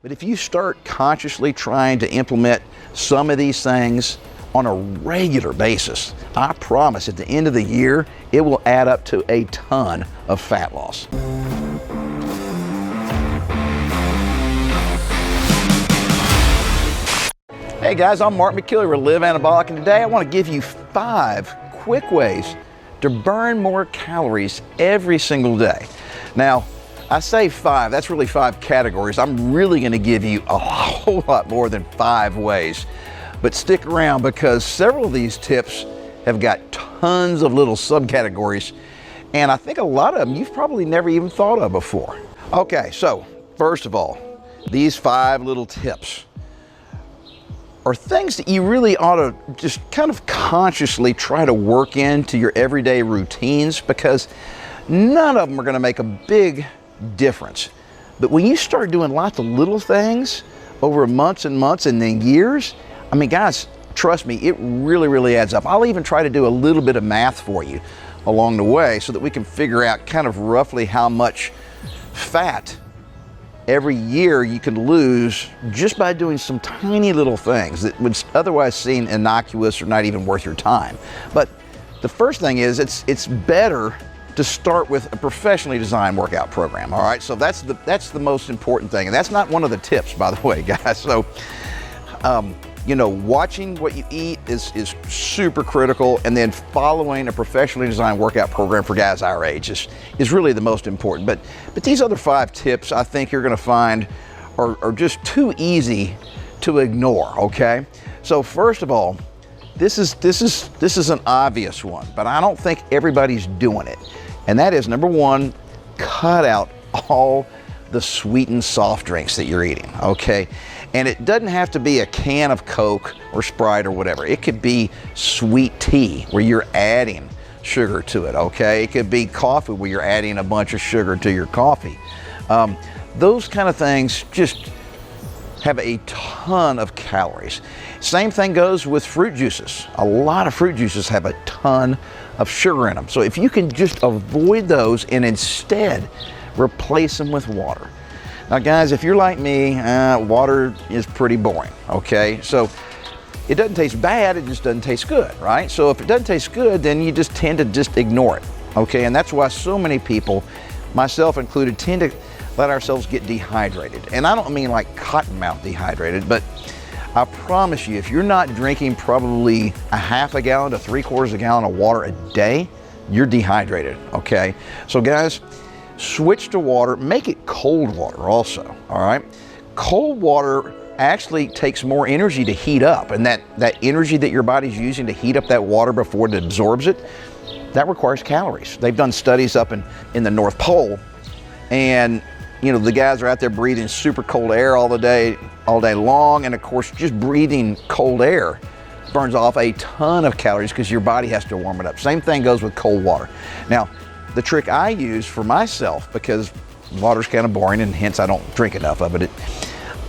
But if you start consciously trying to implement some of these things on a regular basis, I promise at the end of the year, it will add up to a ton of fat loss. Hey guys, I'm Mark McKilley with Live Anabolic, and today I want to give you 5 quick ways to burn more calories every single day. Now, I say 5, that's really 5 categories. I'm really going to give you a whole lot more than 5 ways. But stick around because several of these tips have got tons of little subcategories, and I think a lot of them you've probably never even thought of before. Okay, so first of all, these 5 little tips are things that you really ought to just kind of consciously try to work into your everyday routines, because none of them are going to make a big difference. But when you start doing lots of little things over months and months and then years, I mean, guys, trust me, it really adds up. I'll even try to do a little bit of math for you along the way so that we can figure out kind of roughly how much fat every year you can lose just by doing some tiny little things that would otherwise seem innocuous or not even worth your time. But the first thing is it's better to start with a professionally designed workout program. All right, so that's the most important thing, and that's not one of the tips, by the way, guys. So you know, watching what you eat is super critical, and then following a professionally designed workout program for guys our age is really the most important. But these other 5 tips I think you're going to find are just too easy to ignore. Okay, so first of all, this is an obvious one, but I don't think everybody's doing it. And that is, number 1, cut out all the sweetened soft drinks that you're eating, okay? And it doesn't have to be a can of Coke or Sprite or whatever. It could be sweet tea where you're adding sugar to it, okay? It could be coffee where you're adding a bunch of sugar to your coffee. Those kind of things just have a ton of calories. Same thing goes with fruit juices. A lot of fruit juices have a ton of sugar in them. So if you can just avoid those and instead replace them with water. Now guys, if you're like me, water is pretty boring, okay? So it doesn't taste bad, it just doesn't taste good, right? So if it doesn't taste good, then you just tend to just ignore it, okay? And that's why so many people, myself included, tend to let ourselves get dehydrated. And I don't mean like cottonmouth dehydrated, but I promise you, if you're not drinking probably a half a gallon to 3/4 gallon of water a day, you're dehydrated, okay? So guys, switch to water, make it cold water also, all right? Cold water actually takes more energy to heat up, and that energy that your body's using to heat up that water before it absorbs it, that requires calories. They've done studies up in the North Pole, and you know, the guys are out there breathing super cold air all day long, and of course just breathing cold air burns off a ton of calories because your body has to warm it up. Same thing goes with cold water. Now, the trick I use for myself, because water's kind of boring and hence I don't drink enough of it,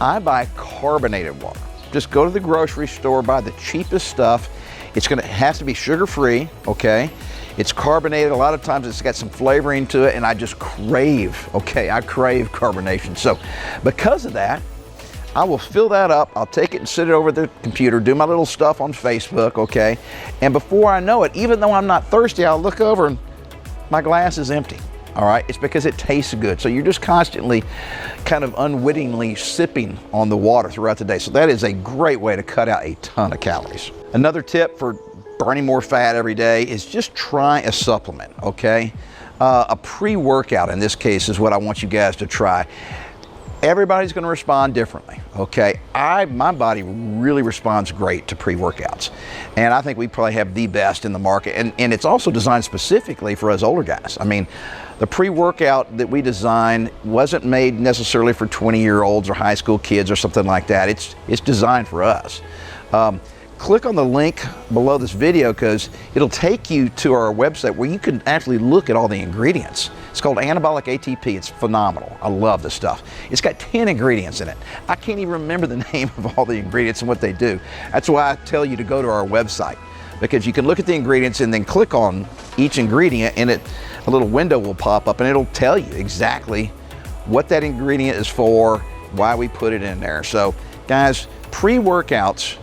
I buy carbonated water. Just go to the grocery store, buy the cheapest stuff. It has to be sugar-free, okay? It's carbonated. A lot of times it's got some flavoring to it, and I just crave, okay? I crave carbonation. So because of that, I will fill that up. I'll take it and sit it over the computer, do my little stuff on Facebook, okay? And before I know it, even though I'm not thirsty, I'll look over and my glass is empty, all right? It's because it tastes good. So you're just constantly kind of unwittingly sipping on the water throughout the day. So that is a great way to cut out a ton of calories. Another tip for burning more fat every day is just try a supplement, okay? A pre-workout in this case is what I want you guys to try. Everybody's going to respond differently, okay? My body really responds great to pre-workouts, and I think we probably have the best in the market, and it's also designed specifically for us older guys. I mean, the pre-workout that we designed wasn't made necessarily for 20-year-olds or high school kids or something like that. It's designed for us. Click on the link below this video because it'll take you to our website where you can actually look at all the ingredients. It's called Anabolic ATP. It's phenomenal. I love this stuff. It's got 10 ingredients in it. I can't even remember the name of all the ingredients and what they do. That's why I tell you to go to our website, because you can look at the ingredients and then click on each ingredient and a little window will pop up and it'll tell you exactly what that ingredient is for why we put it in there. So guys, pre-workouts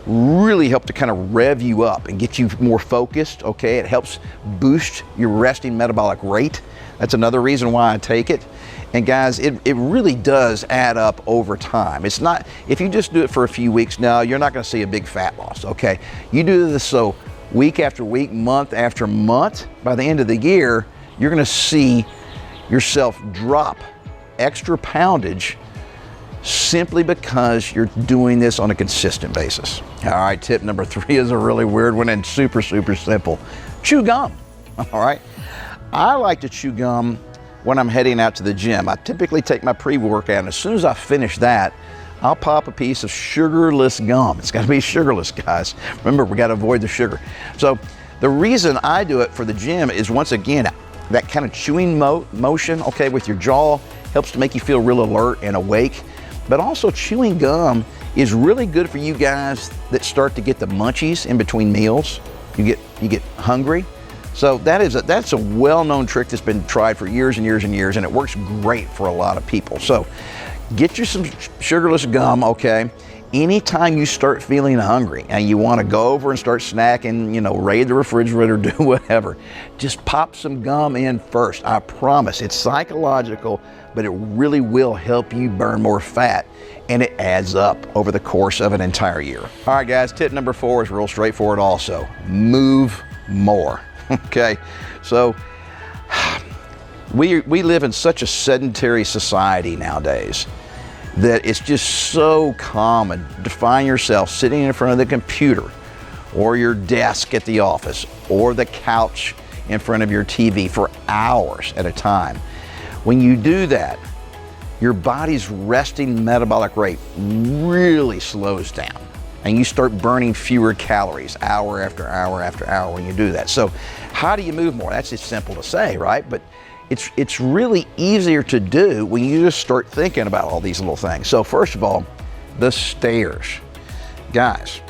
really help to kind of rev you up and get you more focused, okay? It helps boost your resting metabolic rate. That's another reason why I take it. And guys, it really does add up over time. It's not, if you just do it for a few weeks, no, you're not gonna see a big fat loss, okay? You do this so week after week, month after month, by the end of the year, you're gonna see yourself drop extra poundage simply because you're doing this on a consistent basis. All right, tip number 3 is a really weird one and super, super simple. Chew gum, all right? I like to chew gum when I'm heading out to the gym. I typically take my pre-workout, and as soon as I finish that, I'll pop a piece of sugarless gum. It's gotta be sugarless, guys. Remember, we gotta avoid the sugar. So the reason I do it for the gym is, once again, that kind of chewing motion, okay, with your jaw helps to make you feel real alert and awake. But also, chewing gum is really good for you guys that start to get the munchies in between meals. You get hungry. So that's a well-known trick that's been tried for years and years and years, and it works great for a lot of people. So get you some sugarless gum, okay? Anytime you start feeling hungry and you want to go over and start snacking, you know, raid the refrigerator, do whatever, just pop some gum in first. I promise, it's psychological, but it really will help you burn more fat, and it adds up over the course of an entire year. All right, guys, tip number 4 is real straightforward also. Move more, okay? So we live in such a sedentary society nowadays that it's just so common to find yourself sitting in front of the computer or your desk at the office or the couch in front of your TV for hours at a time. When you do that, your body's resting metabolic rate really slows down, and you start burning fewer calories hour after hour after hour when you do that. So how do you move more? That's just simple to say, right? But it's really easier to do when you just start thinking about all these little things. So first of all, the stairs. Guys,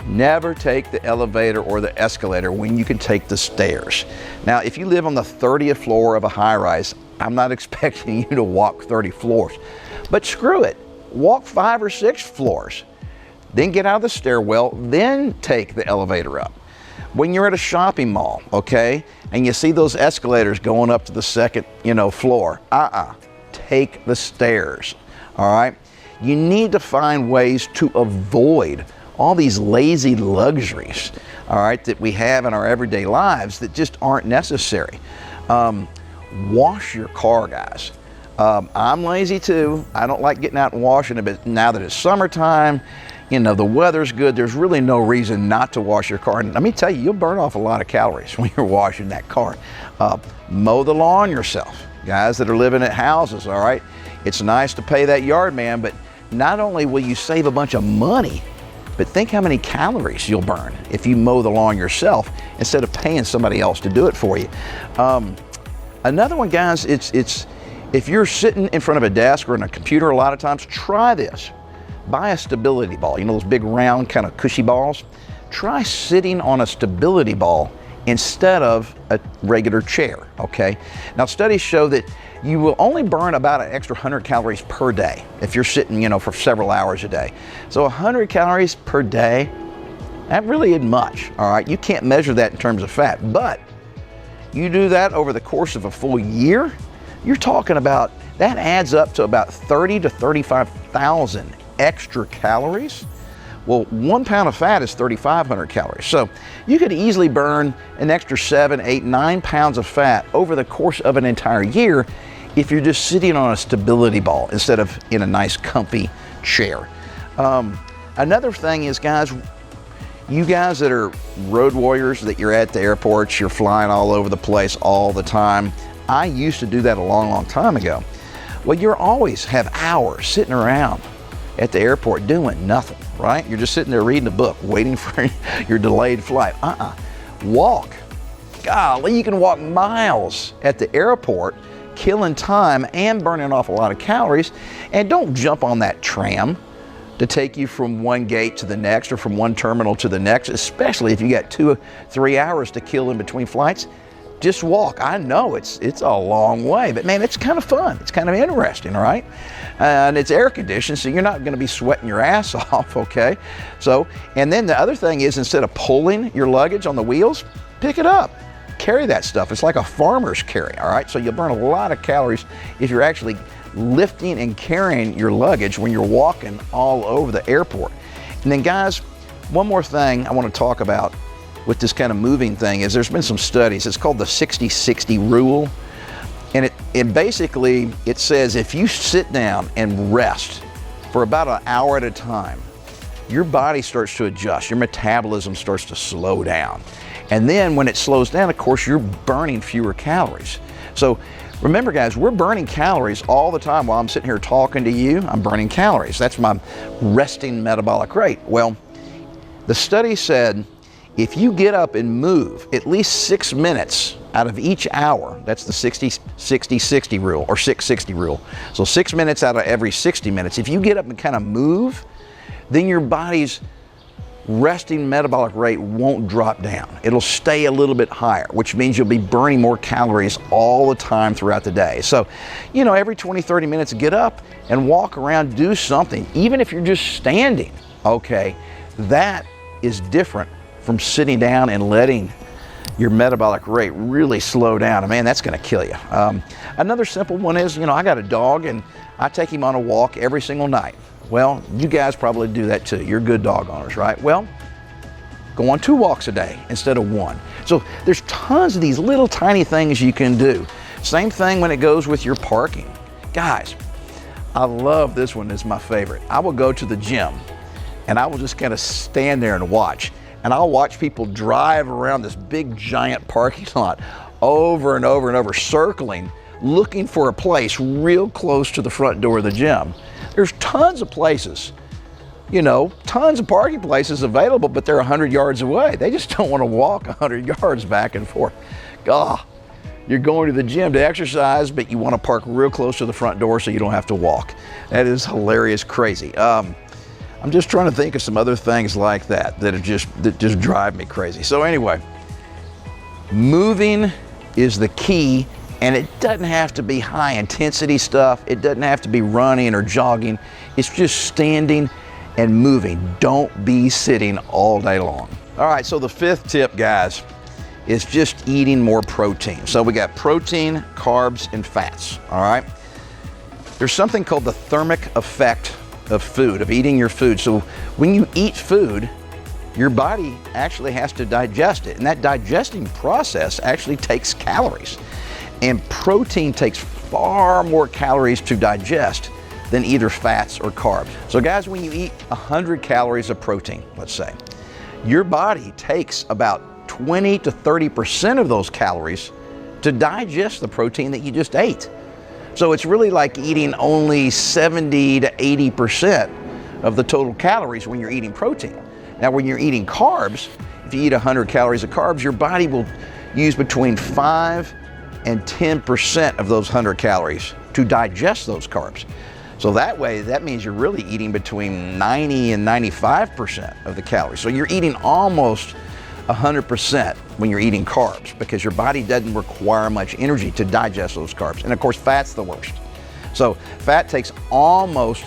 never take the elevator or the escalator when you can take the stairs. Now, if you live on the 30th floor of a high-rise, I'm not expecting you to walk 30 floors, but screw it. Walk 5 or 6 floors, then get out of the stairwell, then take the elevator up. When you're at a shopping mall, okay, and you see those escalators going up to the second, floor, take the stairs, all right? You need to find ways to avoid all these lazy luxuries, all right, that we have in our everyday lives that just aren't necessary. Wash your car, guys. I'm lazy too. I don't like getting out and washing it, but now that it's summertime, the weather's good, there's really no reason not to wash your car. And let me tell you, you'll burn off a lot of calories when you're washing that car. Mow the lawn yourself. Guys that are living at houses, all right? It's nice to pay that yard man, but not only will you save a bunch of money, but think how many calories you'll burn if you mow the lawn yourself instead of paying somebody else to do it for you. Another one, guys, it's if you're sitting in front of a desk or in a computer a lot of times, try this. Buy a stability ball, those big round kind of cushy balls. Try sitting on a stability ball instead of a regular chair, okay? Now, studies show that you will only burn about an extra 100 calories per day if you're sitting, for several hours a day. So 100 calories per day, that really isn't much, all right? You can't measure that in terms of fat, but you do that over the course of a full year, you're talking about, that adds up to about 30 to 35,000 extra calories. Well, 1 pound of fat is 3,500 calories. So you could easily burn an extra 7, 8, 9 pounds of fat over the course of an entire year if you're just sitting on a stability ball instead of in a nice comfy chair. Another thing is, guys, you guys that are road warriors, that you're at the airports, you're flying all over the place all the time. I used to do that a long, long time ago. Well, you always have hours sitting around at the airport doing nothing, right? You're just sitting there reading a book, waiting for your delayed flight. Walk. Golly, you can walk miles at the airport, killing time and burning off a lot of calories. And don't jump on that tram to take you from one gate to the next or from one terminal to the next, especially if you got 2 or 3 hours to kill in between flights. just walk. I know it's a long way, but man, it's kind of fun. It's kind of interesting, all right? And it's air conditioned, so you're not gonna be sweating your ass off, okay? So, and then the other thing is, instead of pulling your luggage on the wheels, pick it up. Carry that stuff. It's like a farmer's carry, all right? So you'll burn a lot of calories if you're actually lifting and carrying your luggage when you're walking all over the airport. And then guys, one more thing I want to talk about with this kind of moving thing is there's been some studies. It's called the 60-60 rule. And it basically, it says if you sit down and rest for about an hour at a time, your body starts to adjust, your metabolism starts to slow down. And then when it slows down, of course, you're burning fewer calories. So remember guys, we're burning calories all the time. While I'm sitting here talking to you, I'm burning calories. That's my resting metabolic rate. Well, the study said if you get up and move at least 6 minutes out of each hour, that's the 60-60 rule, or 6-60 rule. So 6 minutes out of every 60 minutes, if you get up and kind of move, then your body's resting metabolic rate won't drop down. It'll stay a little bit higher, which means you'll be burning more calories all the time throughout the day. So, you know, every 20-30 minutes, get up and walk around, do something. Even if you're just standing, okay, that is different from sitting down and letting your metabolic rate really slow down. And man, that's gonna kill you. Another simple one is, you know, I got a dog and I take him on a walk every single night. Well, you guys probably do that too. You're good dog owners, right? Well, go on 2 walks a day instead of 1. So there's tons of these little tiny things you can do. Same thing when it goes with your parking. Guys, I love this one, it's my favorite. I will go to the gym and I will just kind of stand there and watch. And I'll watch people drive around this big giant parking lot over and over and over, circling, looking for a place real close to the front door of the gym. There's tons of places, you know, tons of parking places available, but they're 100 yards away. They just don't want to walk 100 yards back and forth. God, you're going to the gym to exercise, but you want to park real close to the front door so you don't have to walk. That is hilarious, crazy. I'm just trying to think of some other things like that that just drive me crazy. So anyway, moving is the key. And it doesn't have to be high intensity stuff. It doesn't have to be running or jogging. It's just standing and moving. Don't be sitting all day long. All right, so the 5th tip, guys, is just eating more protein. So we got protein, carbs, and fats, all right? There's something called the thermic effect of food, of eating your food. So when you eat food, your body actually has to digest it. And that digesting process actually takes calories. And protein takes far more calories to digest than either fats or carbs. So guys, when you eat 100 calories of protein, let's say, your body takes about 20 to 30% of those calories to digest the protein that you just ate. So it's really like eating only 70 to 80% of the total calories when you're eating protein. Now, when you're eating carbs, if you eat 100 calories of carbs, your body will use between 5 and 10% of those 100 calories to digest those carbs. So that way, that means you're really eating between 90 and 95% of the calories. So you're eating almost 100% when you're eating carbs because your body doesn't require much energy to digest those carbs. And of course, fat's the worst. So fat takes almost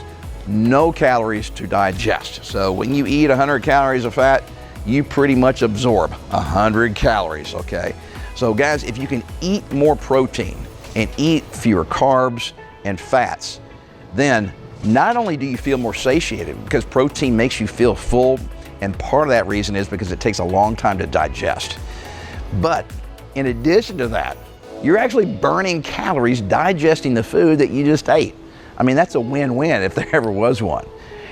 no calories to digest. So when you eat 100 calories of fat, you pretty much absorb 100 calories, okay? So guys, if you can eat more protein and eat fewer carbs and fats, then not only do you feel more satiated because protein makes you feel full, and part of that reason is because it takes a long time to digest. But in addition to that, you're actually burning calories digesting the food that you just ate. I mean, that's a win-win if there ever was one.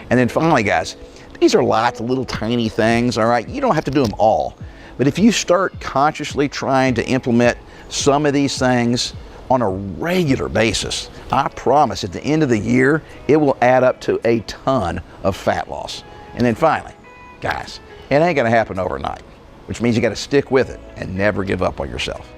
And then finally, guys, these are lots of little tiny things, all right? You don't have to do them all. But if you start consciously trying to implement some of these things on a regular basis, I promise at the end of the year, it will add up to a ton of fat loss. And then finally, guys, it ain't gonna happen overnight, which means you gotta stick with it and never give up on yourself.